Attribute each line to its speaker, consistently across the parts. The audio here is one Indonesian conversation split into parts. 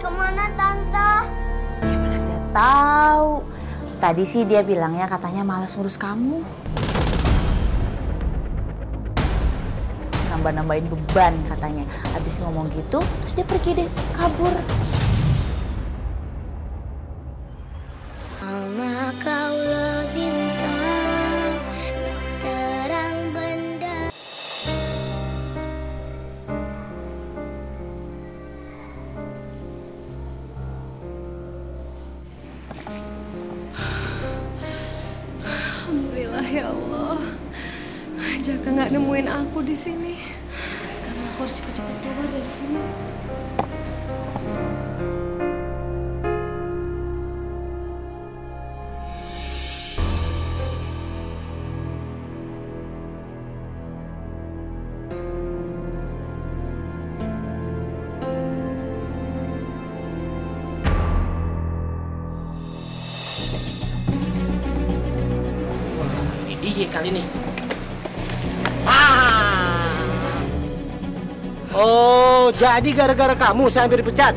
Speaker 1: Kemana Tante?
Speaker 2: Ya mana saya tahu. Tadi sih dia bilangnya katanya malas ngurus kamu. Nambah-nambahin beban katanya. Habis ngomong gitu, terus dia pergi deh, kabur.
Speaker 1: Mama kaulah bintang terang benda.
Speaker 3: Alhamdulillah ya Allah. Jaka nggak nemuin aku di sini. Sekarang aku harus cepet-cepet keluar dari sini.
Speaker 4: Iya kali ini. Oh, jadi gara-gara kamu saya hampir dipecat.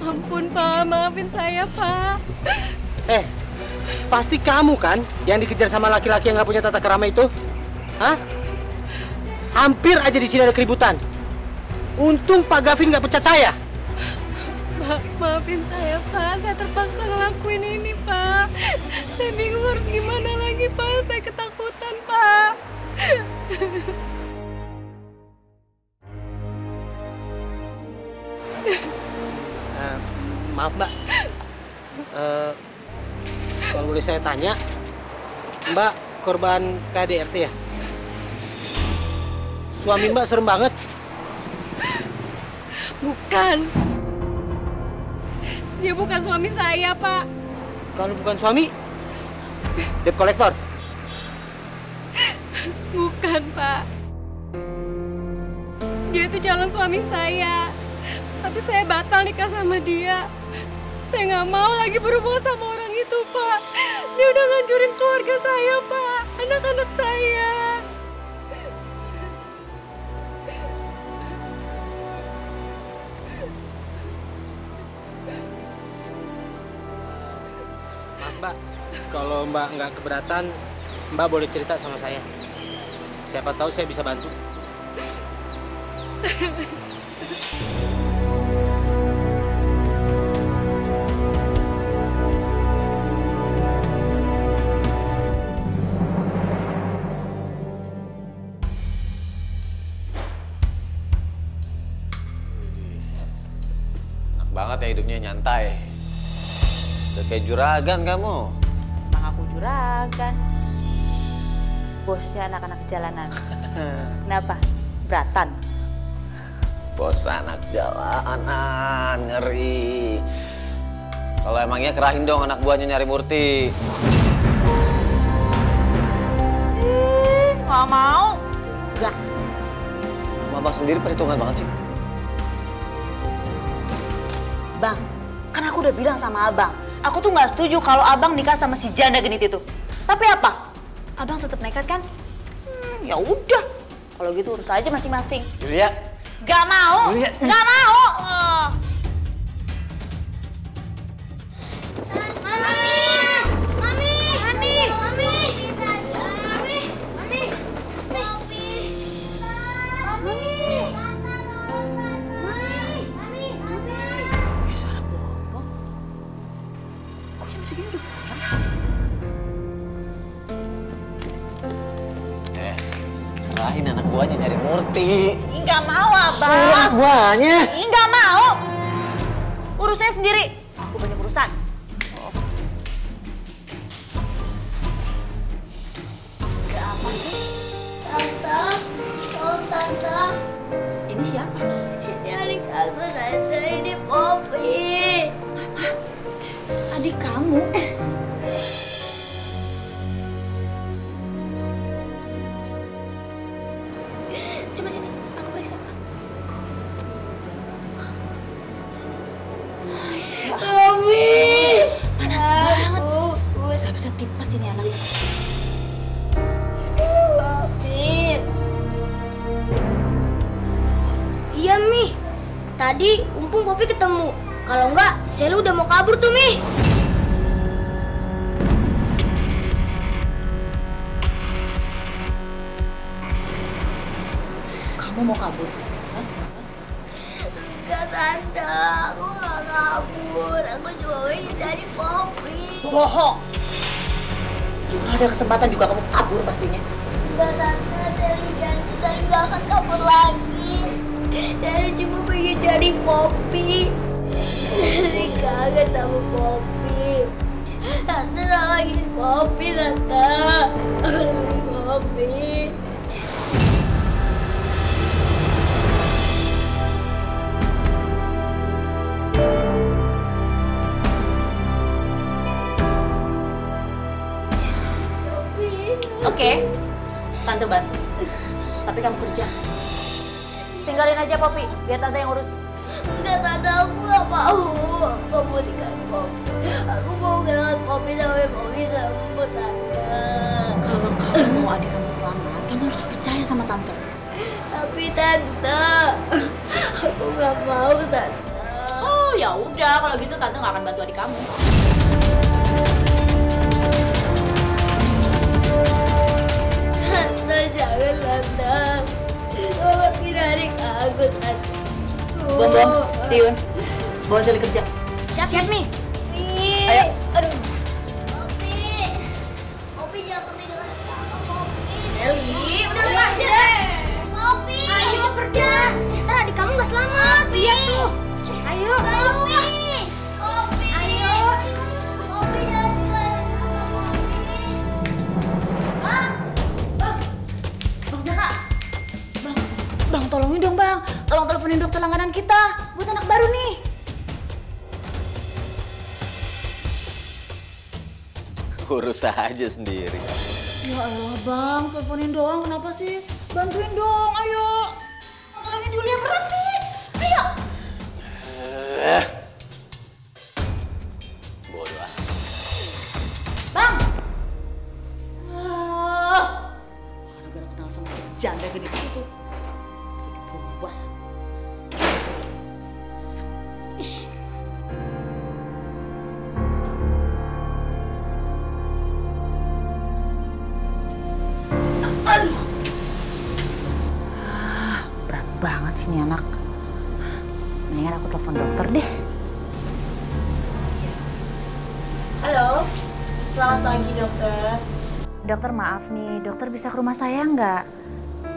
Speaker 3: Ampun Pak, maafin saya Pak.
Speaker 4: Pasti kamu kan yang dikejar sama laki-laki yang nggak punya tata krama itu? Hah? Hampir aja di sini ada keributan. Untung Pak Gavin nggak pecat saya.
Speaker 3: Pak, maafin saya Pak. Saya terpaksa ngelakuin ini Pak. Saya bingung harus gimana lagi Pak. Saya ketakutan Pak.
Speaker 4: Maaf Mbak. Kalau boleh saya tanya, Mbak korban KDRT ya? Suami Mbak serem banget.
Speaker 3: Bukan. Dia bukan suami saya Pak.
Speaker 4: Kalau bukan suami, debt collector.
Speaker 3: Bukan Pak. Dia itu calon suami saya. Tapi saya batal nikah sama dia. Saya nggak mau lagi berhubungan sama orang itu, Pak. Dia udah ngancurin keluarga saya, Pak. Anak-anak saya.
Speaker 4: Maaf Mbak, kalau Mbak nggak keberatan, Mbak boleh cerita sama saya. Siapa tahu saya bisa bantu.
Speaker 5: Banget ya hidupnya nyantai. Udah kayak juragan kamu.
Speaker 2: Emang aku juragan. Bosnya anak-anak jalanan. Kenapa? Beratan?
Speaker 5: Bos anak jalanan, ngeri. Kalau emangnya kerahin dong anak buahnya nyari Murti.
Speaker 2: Nggak mau. Gak.
Speaker 5: Mama sendiri perhitungan banget sih.
Speaker 2: Bang, kan aku udah bilang sama abang. Aku tuh nggak setuju kalau abang nikah sama si janda genit itu. Tapi apa? Abang tetap nekat kan? Ya udah. Kalau gitu urus aja masing-masing.
Speaker 5: Julia.
Speaker 2: Gak mau.
Speaker 5: Julia.
Speaker 2: Gak mau.
Speaker 5: Kerahin anak buahnya nyari Murti.
Speaker 2: Nggak mau abang.
Speaker 5: Suruh anak buahnya.
Speaker 2: Nggak mau. Urus saya sendiri. Aku banyak urusan. Ada apa sih?
Speaker 1: Tante, oh Tante.
Speaker 2: Ini siapa?
Speaker 1: Ini adik aku Tante, ini Poppy.
Speaker 2: Adik kamu? Coba sini, aku periksa.
Speaker 1: Poppy.
Speaker 2: Panas banget. Bisa-bisa tipes ini anak.
Speaker 1: Poppy. Iya, Mi. Tadi Umpung Poppy ketemu Kalau enggak, Selu udah mau kabur tuh, Mi.
Speaker 2: Kamu mau kabur? Hah?
Speaker 1: Enggak, Tante. Aku nggak kabur. Aku cuma ingin cari Poppy.
Speaker 2: Bohong. Kalau ada kesempatan juga kamu kabur pastinya.
Speaker 1: Enggak, Tante. Selu janji saya nggak akan kabur lagi. Saya cuma pengen cari Poppy. Saya kangen sama Poppy. Tante lagi Poppy, Tante. Poppy.
Speaker 2: Oke, Tante bantu. Tapi kamu kerja. Tinggalin aja Poppy, biar Tante yang urus.
Speaker 1: Enggak, Tante, aku nggak mau. Aku mau tinggal Poppy. Aku mau kenalan Poppy sampai Poppy sembuh, Tante.
Speaker 2: Kalau kamu mau adik kamu selamat, kamu harus percaya sama Tante.
Speaker 1: Tapi Tante, aku nggak mau, Tante.
Speaker 2: Oh ya udah, kalau gitu Tante nggak akan bantu adik kamu.
Speaker 1: Tante, jangan, Tante. Tolongin adik aku, Tante.
Speaker 2: Bom, Tiun, bawa Seli kerja.
Speaker 1: Siap, Mi.
Speaker 2: Ayo.
Speaker 1: Aduh. Poppy. Poppy jangan ketinggalan sama Poppy.
Speaker 2: Seli,
Speaker 1: Udah aja. Poppy. Ayo kerja. Ntar adik kamu nggak selamat. Lihat tuh. Ayo. Poppy. Poppy. Ayo. Poppy jangan ketinggalan sama Poppy.
Speaker 2: Bang Jaka. Bang, tolongin dong Bang. Tolong teleponin dokter langganan kita buat anak baru nih.
Speaker 5: Urus aja sendiri.
Speaker 2: Ya elah Bang, teleponin doang. Kenapa sih? Bantuin dong, ayo. Tolongin Julia, berat sih. Ayo.
Speaker 5: Bodoh ah.
Speaker 2: Bang. Gara-gara kenal sama si janda gede itu. Jadi berubah. Ih. Aduh. Berat banget sih nih anak. Mendingan aku telepon dokter deh. Halo, selamat pagi dokter. Dokter maaf nih, dokter bisa ke rumah saya nggak?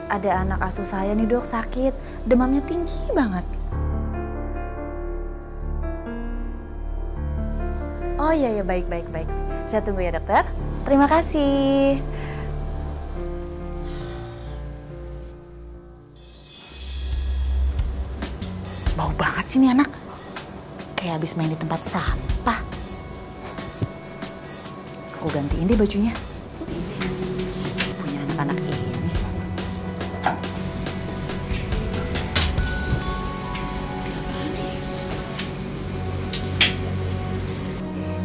Speaker 2: Ada anak asuh saya nih dok sakit, demamnya tinggi banget. Oh iya ya baik. Saya tunggu ya dokter. Terima kasih. Bau banget sih nih anak. Kayak habis main di tempat sampah. Aku gantiin deh bajunya. Punya anak-anak ini.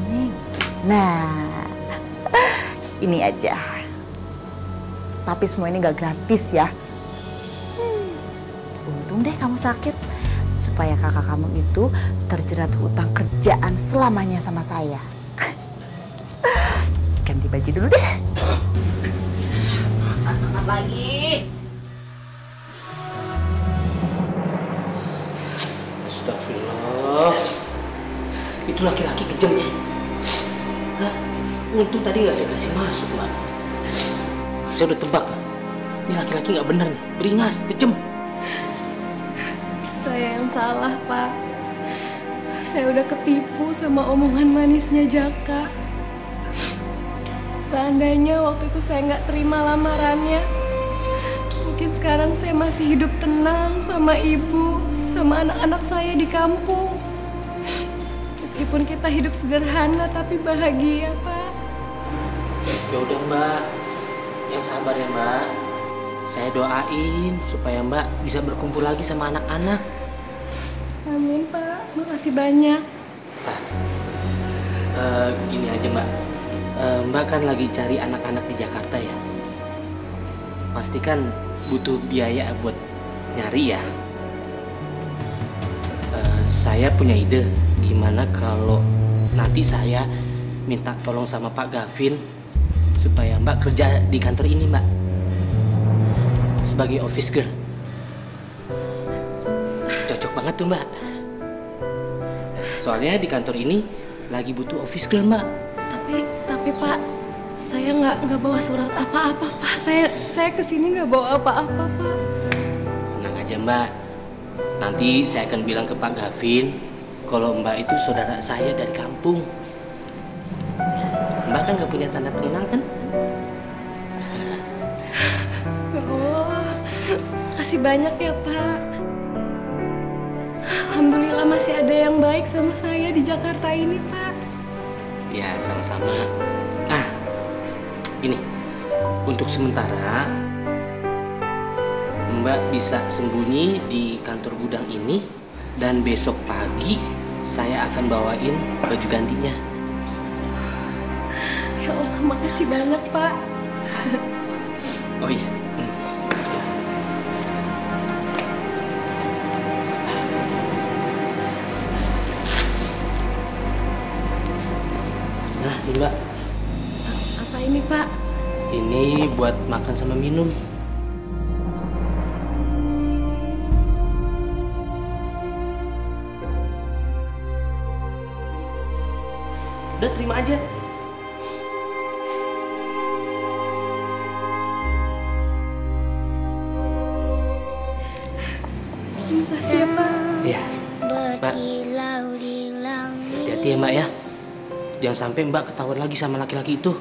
Speaker 2: Ini. Nah. Ini aja. Tapi semua ini gak gratis ya. Untung deh kamu sakit. Supaya kakak kamu itu terjerat hutang kerjaan selamanya sama saya. Ganti baju dulu deh. Makan lagi.
Speaker 4: Astagfirullah. Itu laki-laki kejam ya. Hah? Untung tadi nggak saya kasih masuk, Mbak. Saya udah tebak. Ini laki-laki nggak bener nih. Beringas, kejam.
Speaker 3: Saya yang salah, Pak. Saya udah ketipu sama omongan manisnya Jaka. Seandainya waktu itu saya nggak terima lamarannya, mungkin sekarang saya masih hidup tenang sama ibu, sama anak-anak saya di kampung. Meskipun kita hidup sederhana tapi bahagia, Pak.
Speaker 4: Ya udah, Mbak. Yang sabar ya, Mbak. Saya doain supaya Mbak bisa berkumpul lagi sama anak-anak.
Speaker 3: Amin, Pak. Makasih banyak.
Speaker 4: Gini aja, Mbak. Mbak kan lagi cari anak-anak di Jakarta ya. Pasti kan butuh biaya buat nyari ya. Saya punya ide. gimana kalau nanti saya minta tolong sama Pak Gavin supaya Mbak kerja di kantor ini, Mbak, sebagai office girl. Cocok banget tuh, Mbak. Soalnya di kantor ini lagi butuh office girl, Mbak.
Speaker 3: Tapi Pak, saya nggak bawa surat apa-apa, Pak. Saya kesini nggak bawa apa-apa, Pak.
Speaker 4: Tenang aja, Mbak. Nanti saya akan bilang ke Pak Gavin kalau Mbak itu saudara saya dari kampung. Mbak kan gak punya tanda pengenal kan?
Speaker 3: Oh, makasih banyak ya, Pak. Alhamdulillah masih ada yang baik sama saya di Jakarta ini, Pak.
Speaker 4: Ya, sama-sama. Nah, ini untuk sementara Mbak bisa sembunyi di kantor gudang ini dan besok pagi saya akan bawain baju gantinya.
Speaker 3: Ya Allah, makasih banyak, Pak.
Speaker 4: Oh iya. Nah, ini Mbak.
Speaker 3: Apa ini, Pak?
Speaker 4: Ini buat makan sama minum. Udah, terima aja.
Speaker 3: Terima kasih ya, Pak.
Speaker 4: Iya. Mbak, hati-hati ya, Mbak ya. Jangan sampai Mbak ketahuan lagi sama laki-laki itu.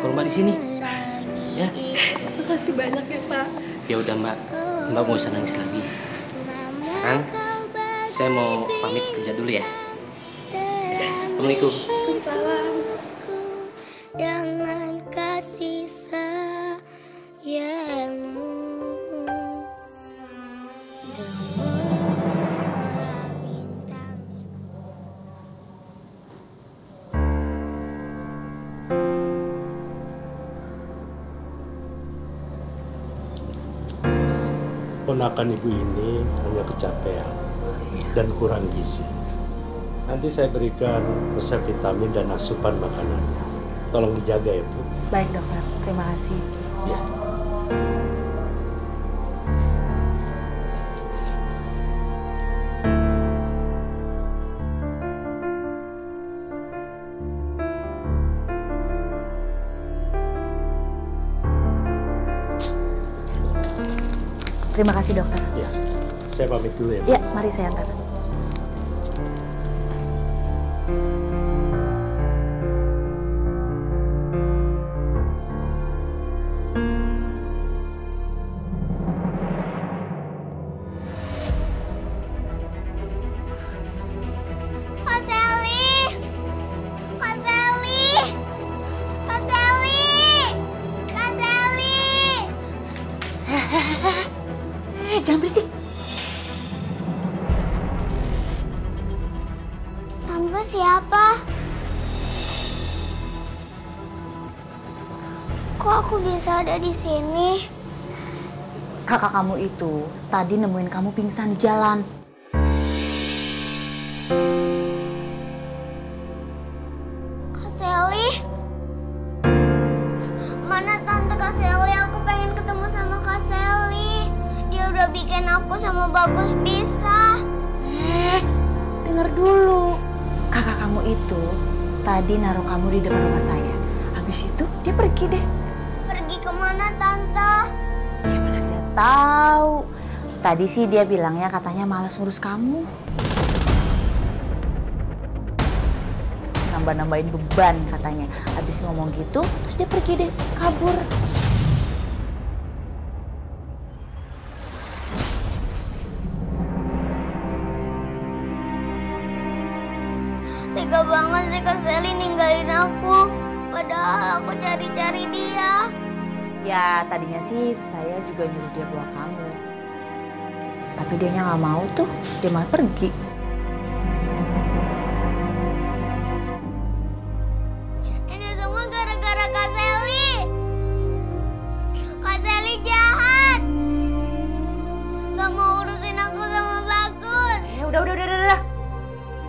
Speaker 4: Kalau Mbak di sini, ya.
Speaker 3: Makasih banyak ya, Pak.
Speaker 4: Ya udah, Mbak. Mbak mau usah nangis lagi. Sekarang saya mau pamit kerja dulu ya. Assalamualaikum.
Speaker 3: Waalaikumsalam.
Speaker 1: Dengan kasih sayangmu.
Speaker 6: Ponakan ibu ini hanya kecapean dan kurang gizi. Nanti saya berikan resep vitamin dan asupan makanannya. Tolong dijaga ya, Bu.
Speaker 2: Baik, dokter. Terima kasih.
Speaker 6: Ya.
Speaker 2: Terima kasih, dokter.
Speaker 6: Ya. Saya pamit dulu ya, Bu.
Speaker 2: Ya, mari saya antar.
Speaker 1: Kak Sally! Kak Sally! Kak Sally! Kak Sally!
Speaker 2: Jangan berisik.
Speaker 1: Tante siapa? Kok aku bisa ada di sini?
Speaker 2: Kakak kamu itu tadi nemuin kamu pingsan di jalan.
Speaker 1: Kak Sally? Mana tante Kak Sally? Aku pengen ketemu sama Kak Sally. Dia udah bikin aku sama Bagus pisah.
Speaker 2: Dengar dulu. Kakak kamu itu tadi naruh kamu di depan rumah saya. Habis itu dia pergi deh.
Speaker 1: Pergi kemana tante?
Speaker 2: Gimana saya tahu? Tadi sih dia bilangnya katanya malas ngurus kamu. Nambah-nambahin beban katanya. Habis ngomong gitu, terus dia pergi deh, kabur.
Speaker 1: Tega banget sih Kak Sally ninggalin aku. Padahal aku cari-cari dia.
Speaker 2: Ya tadinya sih saya juga nyuruh dia bawa kamu. Tapi dianya nggak mau tuh, dia malah pergi.
Speaker 1: Ini semua gara-gara Kak Sally. Kak Sally jahat. Gak mau urusin aku sama Bagus.
Speaker 2: Udah.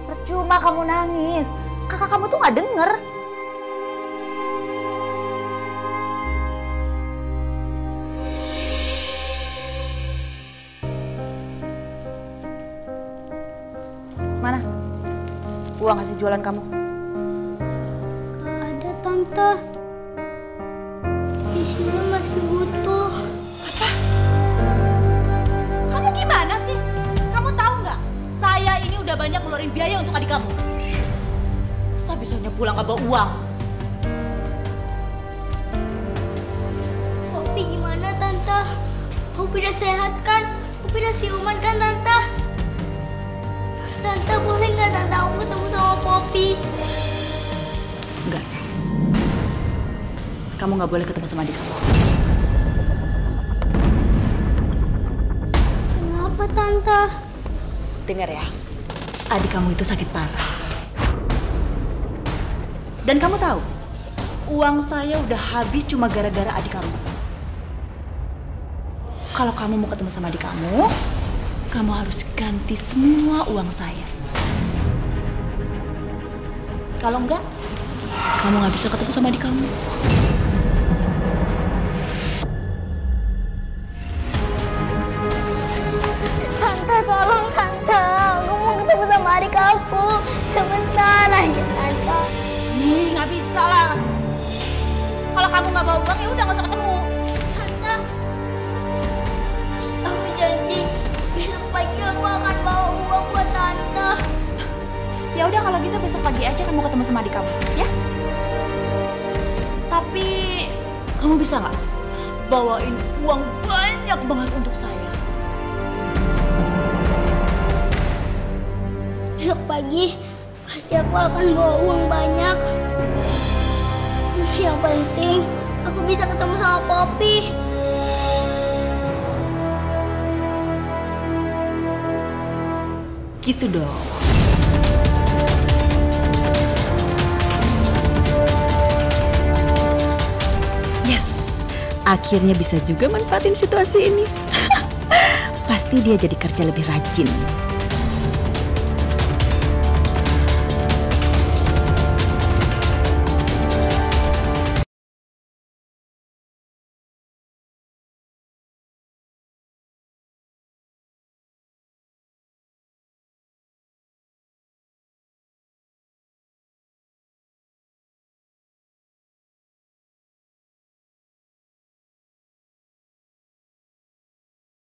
Speaker 2: Percuma kamu nangis. Kakak kamu tuh nggak denger. Mana uang hasil jualan kamu?
Speaker 1: Gak ada tante. Di sini masih butuh.
Speaker 2: Kamu gimana sih? Kamu tahu nggak? Saya ini udah banyak ngeluarin biaya untuk adik kamu. Masa bisanya pulang nggak bawa uang?
Speaker 1: Poppy gimana tante? Poppy udah sehat kan? Poppy udah siuman kan tante? Tante boleh nggak tante aku ketemu sama Poppy?
Speaker 2: Enggak. Kamu nggak boleh ketemu sama adik kamu.
Speaker 1: Kenapa tante?
Speaker 2: Dengar ya, adik kamu itu sakit parah. Dan kamu tahu, uang saya udah habis cuma gara-gara adik kamu. Kalau kamu mau ketemu sama adik kamu harus ganti semua uang saya. Kalau enggak, kamu nggak bisa ketemu sama adik kamu.
Speaker 1: Tante tolong tante, aku mau ketemu sama adik aku. Sebentar aja tante.
Speaker 2: Nih, nggak bisa lah. Kalau kamu nggak bawa uang, ya udah nggak usah ketemu.
Speaker 1: Tante, aku janji besok pagi aku akan bawa uang buat tante.
Speaker 2: Ya udah kalau gitu besok pagi aja kamu ketemu sama adik kamu, ya? Tapi kamu bisa nggak bawain uang banyak banget untuk saya?
Speaker 1: Besok pagi pasti aku akan bawa uang banyak. Yang penting aku bisa ketemu sama Poppy.
Speaker 2: Gitu dong.
Speaker 7: Yes, akhirnya bisa juga manfaatin situasi ini. Pasti dia jadi kerja lebih rajin.